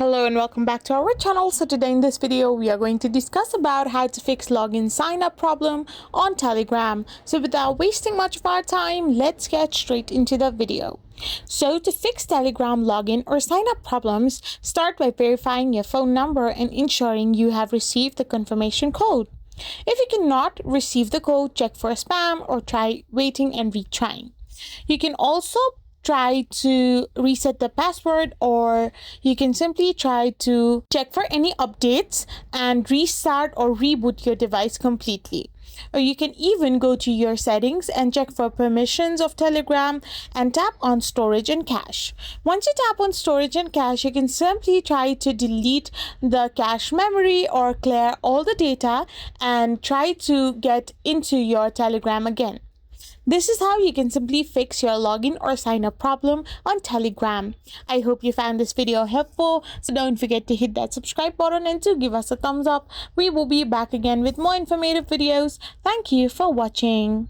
Hello and welcome back to our channel. So today in this video we are going to discuss about how to fix login sign up problem on Telegram. So without wasting much of our time, let's get straight into the video. So to fix Telegram login or sign up problems, start by verifying your phone number and ensuring you have received the confirmation code. If you cannot receive the code, check for spam or try waiting and retrying. You can also try to reset the password, or you can simply try to check for any updates and restart or reboot your device completely. Or you can even go to your settings and check for permissions of Telegram and tap on storage and cache. Once you tap on storage and cache, you can simply try to delete the cache memory or clear all the data and try to get into your Telegram again. This is how you can simply fix your login or sign up problem on Telegram. I hope you found this video helpful, so don't forget to hit that subscribe button and to give us a thumbs up. We will be back again with more informative videos. Thank you for watching.